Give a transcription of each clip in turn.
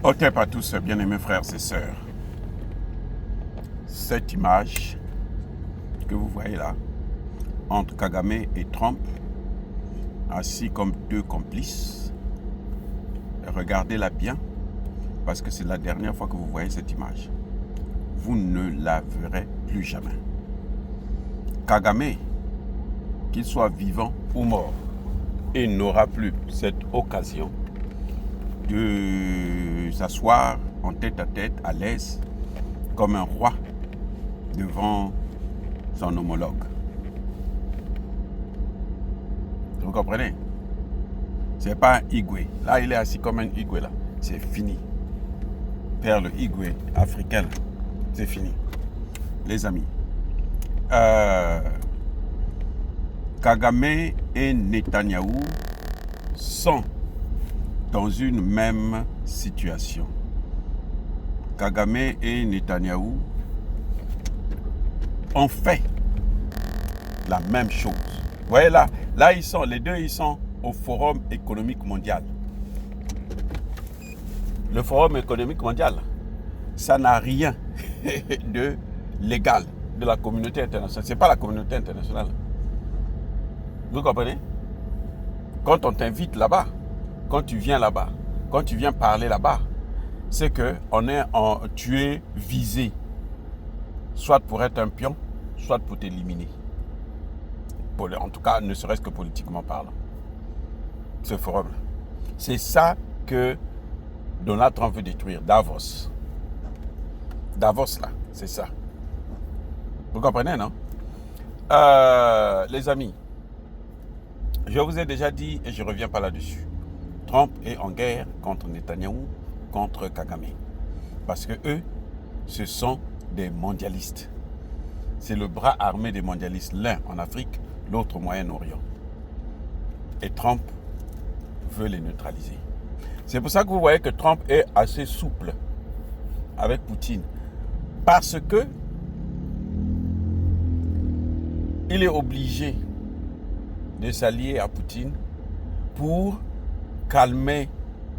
Ok, à tous, bien-aimés frères et sœurs. Cette image que vous voyez là, entre Kagame et Trump, assis comme deux complices, regardez-la bien, parce que c'est la dernière fois que vous voyez cette image. Vous ne la verrez plus jamais. Kagame, qu'il soit vivant ou mort, il n'aura plus cette occasion de s'asseoir en tête à tête, à l'aise, comme un roi devant son homologue. Vous comprenez? C'est pas un Igwe. Là, il est assis comme un Igwe là. C'est fini. Faire le Igwe africain, c'est fini. Les amis, Kagame et Netanyahou sont dans une même situation. Kagame et Netanyahou ont fait la même chose. Vous voyez là, ils sont, les deux, ils sont au Forum économique mondial. Le Forum économique mondial, ça n'a rien de légal de la communauté internationale. Ce n'est pas la communauté internationale. Vous comprenez? Quand on t'invite là-bas, quand tu viens là-bas, quand tu viens parler là-bas, c'est que tu es visé, soit pour être un pion, soit pour t'éliminer. En tout cas, ne serait-ce que politiquement parlant. Ce forum-là. C'est ça que Donald Trump veut détruire, Davos. Davos, là, c'est ça. Vous comprenez, non? Les amis, je vous ai déjà dit, et je ne reviens pas là-dessus, Trump est en guerre contre Netanyahou, contre Kagame. Parce que eux, ce sont des mondialistes. C'est le bras armé des mondialistes, l'un en Afrique, l'autre au Moyen-Orient. Et Trump veut les neutraliser. C'est pour ça que vous voyez que Trump est assez souple avec Poutine. Parce que il est obligé de s'allier à Poutine pour calmer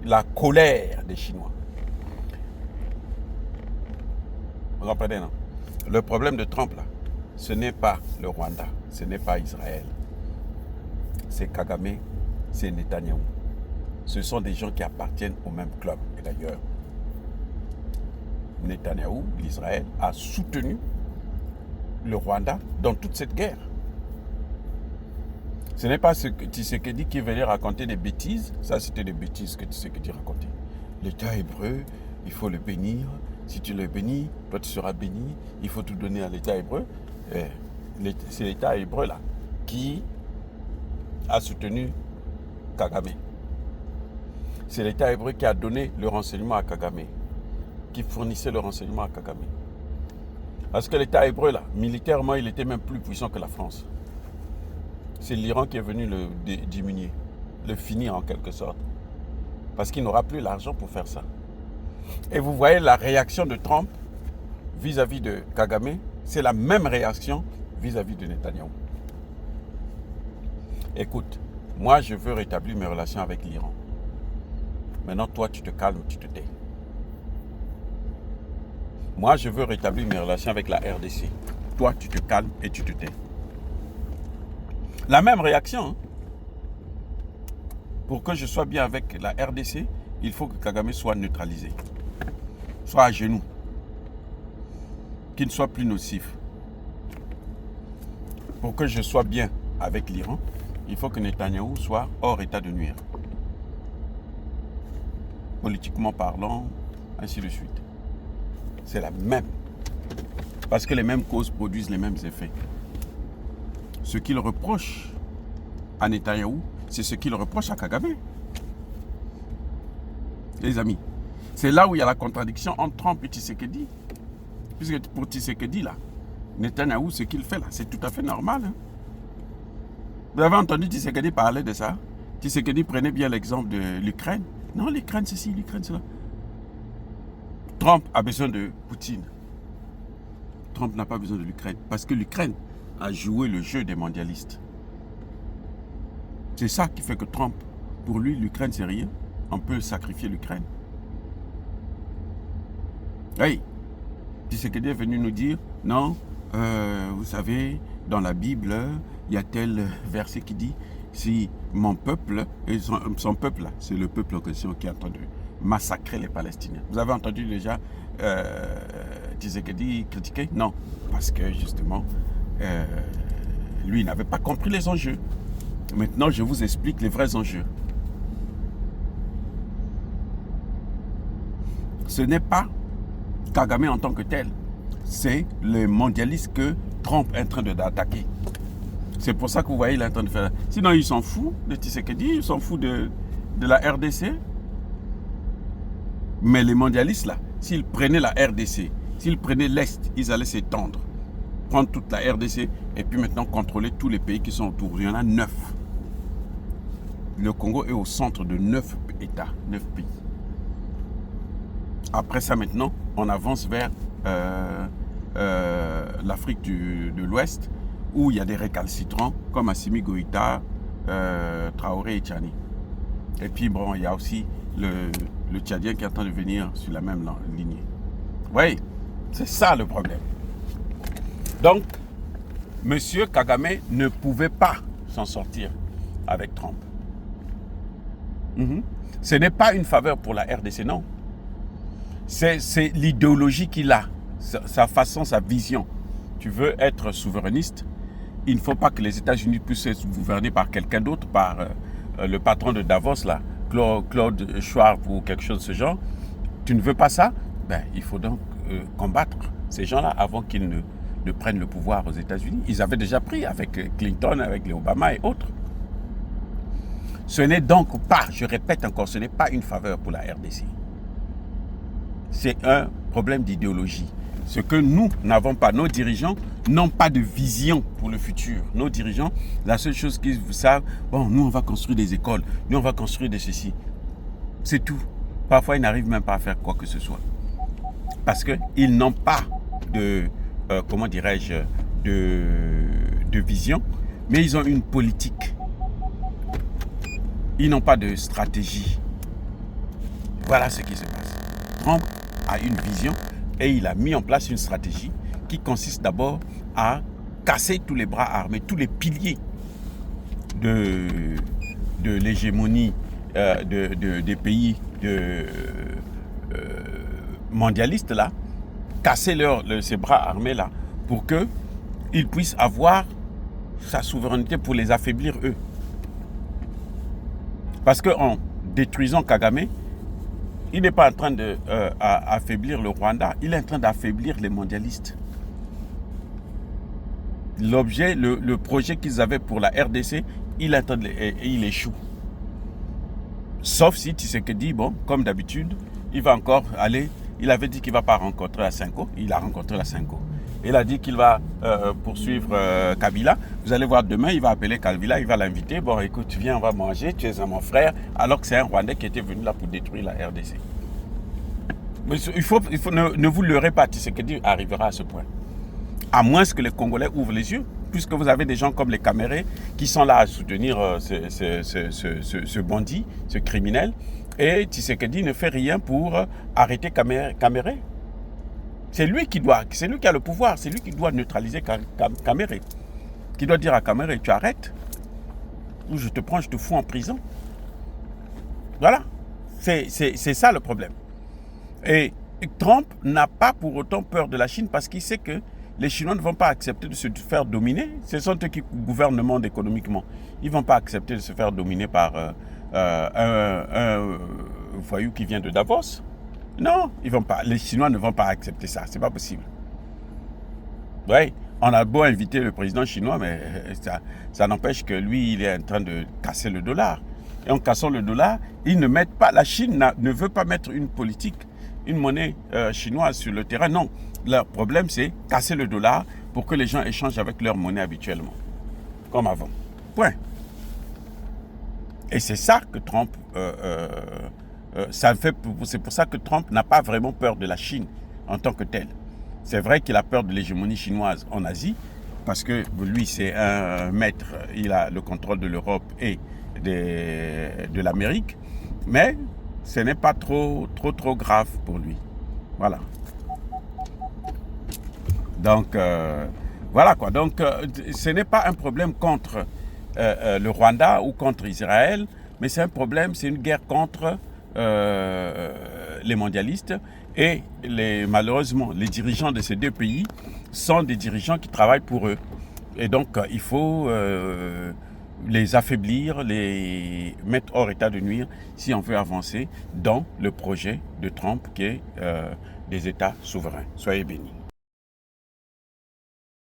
la colère des Chinois. Vous comprenez, non? Le problème de Trump, là, ce n'est pas le Rwanda, ce n'est pas Israël. C'est Kagame, c'est Netanyahou. Ce sont des gens qui appartiennent au même club. Et d'ailleurs, Netanyahou, l'Israël, a soutenu le Rwanda dans toute cette guerre. Ce n'est pas ce que Tshisekedi qui venait raconter des bêtises. Ça, c'était des bêtises que Tshisekedi racontait. L'État hébreu, il faut le bénir. Si tu le bénis, toi tu seras béni. Il faut tout donner à l'État hébreu. C'est l'État hébreu là qui a soutenu Kagame. C'est l'État hébreu qui a donné le renseignement à Kagame, qui fournissait le renseignement à Kagame. Parce que l'État hébreu là, militairement, il était même plus puissant que la France. C'est l'Iran qui est venu le diminuer, le finir en quelque sorte. Parce qu'il n'aura plus l'argent pour faire ça. Et vous voyez la réaction de Trump vis-à-vis de Kagame, c'est la même réaction vis-à-vis de Netanyahou. Écoute, moi je veux rétablir mes relations avec l'Iran. Maintenant toi tu te calmes, tu te tais. Moi je veux rétablir mes relations avec la RDC. Toi tu te calmes et tu te tais. La même réaction. Hein. Pour que je sois bien avec la RDC, il faut que Kagame soit neutralisé. Soit à genoux. Qu'il ne soit plus nocif. Pour que je sois bien avec l'Iran, il faut que Netanyahou soit hors état de nuire. Politiquement parlant, ainsi de suite. C'est la même. Parce que les mêmes causes produisent les mêmes effets. Ce qu'il reproche à Netanyahou, c'est ce qu'il reproche à Kagame. Les amis, c'est là où il y a la contradiction entre Trump et Tshisekedi. Puisque pour Tshisekedi, là, Netanyahou, ce qu'il fait là, c'est tout à fait normal. Hein. Vous avez entendu Tshisekedi parler de ça? Tshisekedi prenait bien l'exemple de l'Ukraine. Non, l'Ukraine ceci, l'Ukraine cela. Trump a besoin de Poutine. Trump n'a pas besoin de l'Ukraine. Parce que l'Ukraine a joué le jeu des mondialistes. C'est ça qui fait que Trump, pour lui, l'Ukraine, c'est rien. On peut sacrifier l'Ukraine. Oui, Tshisekedi est venu nous dire, non, vous savez, dans la Bible, il y a tel verset qui dit, si mon peuple, et son peuple là, c'est le peuple en question qui est en train de massacrer les Palestiniens. Vous avez entendu déjà Tshisekedi critiquer? Non, parce que justement, lui n'avait pas compris les enjeux. Maintenant, je vous explique les vrais enjeux. Ce n'est pas Kagame en tant que tel, c'est les mondialistes que Trump est en train d'attaquer. C'est pour ça que vous voyez, il est en train de faire. Sinon, il s'en fout de Tshisekedi, il s'en fout de la RDC. Mais les mondialistes, là, s'ils prenaient la RDC, s'ils prenaient l'Est, ils allaient s'étendre, prendre toute la RDC et puis maintenant contrôler tous les pays qui sont autour. Il y en a 9. Le Congo est au centre de 9 États, 9 pays. Après ça, maintenant, on avance vers l'Afrique de l'Ouest, où il y a des récalcitrants comme Assimi Goïta, Traoré et Tchani. Et puis, bon, il y a aussi le Tchadien qui est en train de venir sur la même lignée. Oui, c'est ça le problème. Donc, M. Kagame ne pouvait pas s'en sortir avec Trump. Ce n'est pas une faveur pour la RDC, non. C'est l'idéologie qu'il a, sa façon, sa vision. Tu veux être souverainiste, il ne faut pas que les États-Unis puissent être gouvernés par quelqu'un d'autre, par le patron de Davos, là, Claude Schwab ou quelque chose de ce genre. Tu ne veux pas ça? Ben, il faut donc combattre ces gens-là avant qu'ils ne prennent le pouvoir aux États-Unis. Ils avaient déjà pris avec Clinton, avec les Obama et autres. Ce n'est donc pas, je répète encore, ce n'est pas une faveur pour la RDC. C'est un problème d'idéologie. Ce que nous n'avons pas, nos dirigeants n'ont pas de vision pour le futur. Nos dirigeants, la seule chose qu'ils savent, bon, nous on va construire des écoles, nous on va construire des ceci. C'est tout. Parfois ils n'arrivent même pas à faire quoi que ce soit. Parce qu'ils n'ont pas de, comment dirais-je, de vision, mais ils ont une politique. Ils n'ont pas de stratégie. Voilà ce qui se passe. Trump a une vision et il a mis en place une stratégie qui consiste d'abord à casser tous les bras armés, tous les piliers de l'hégémonie des pays mondialistes là, casser ces bras armés là pour qu'ils puissent avoir sa souveraineté, pour les affaiblir eux. Parce qu'en détruisant Kagame, il n'est pas en train d'affaiblir le Rwanda, il est en train d'affaiblir les mondialistes. L'objet, le projet qu'ils avaient pour la RDC, il échoue. Sauf si Tshisekedi, bon, comme d'habitude, il va encore aller, il avait dit qu'il ne va pas rencontrer la Cinco, il a rencontré la Cinco. Il a dit qu'il va poursuivre Kabila. Vous allez voir demain, il va appeler Kabila, il va l'inviter. Bon, écoute, viens, on va manger, tu es mon frère. Alors que c'est un Rwandais qui était venu là pour détruire la RDC. Mais ne vous leurrez pas, Tshisekedi arrivera à ce point. À moins que les Congolais ouvrent les yeux, puisque vous avez des gens comme les Camérés qui sont là à soutenir ce bandit, ce criminel. Et Tshisekedi ne fait rien pour arrêter Caméré. C'est lui qui a le pouvoir, c'est lui qui doit neutraliser Caméré. Qui doit dire à Caméré, tu arrêtes, ou je te prends, je te fous en prison. Voilà, c'est ça le problème. Et Trump n'a pas pour autant peur de la Chine parce qu'il sait que les Chinois ne vont pas accepter de se faire dominer. Ce sont eux qui gouvernent le monde économiquement. Ils ne vont pas accepter de se faire dominer par un voyou qui vient de Davos. Non, ils vont pas. Les Chinois ne vont pas accepter ça. C'est pas possible. Oui, on a beau inviter le président chinois, mais ça n'empêche que lui, il est en train de casser le dollar. Et en cassant le dollar, ils ne mettent pas. La Chine ne veut pas mettre une politique, une monnaie chinoise sur le terrain. Non, leur problème, c'est casser le dollar pour que les gens échangent avec leur monnaie habituellement, comme avant. Point. Et c'est ça que Trump. C'est pour ça que Trump n'a pas vraiment peur de la Chine en tant que telle. C'est vrai qu'il a peur de l'hégémonie chinoise en Asie, parce que lui, c'est un maître, il a le contrôle de l'Europe et de l'Amérique, mais ce n'est pas trop grave pour lui. Voilà. Donc, voilà quoi. Donc, ce n'est pas un problème contre le Rwanda ou contre Israël, mais c'est un problème, c'est une guerre contre les mondialistes. Et malheureusement, les dirigeants de ces deux pays sont des dirigeants qui travaillent pour eux. Et donc, il faut les affaiblir, les mettre hors état de nuire si on veut avancer dans le projet de Trump qui est des États souverains. Soyez bénis.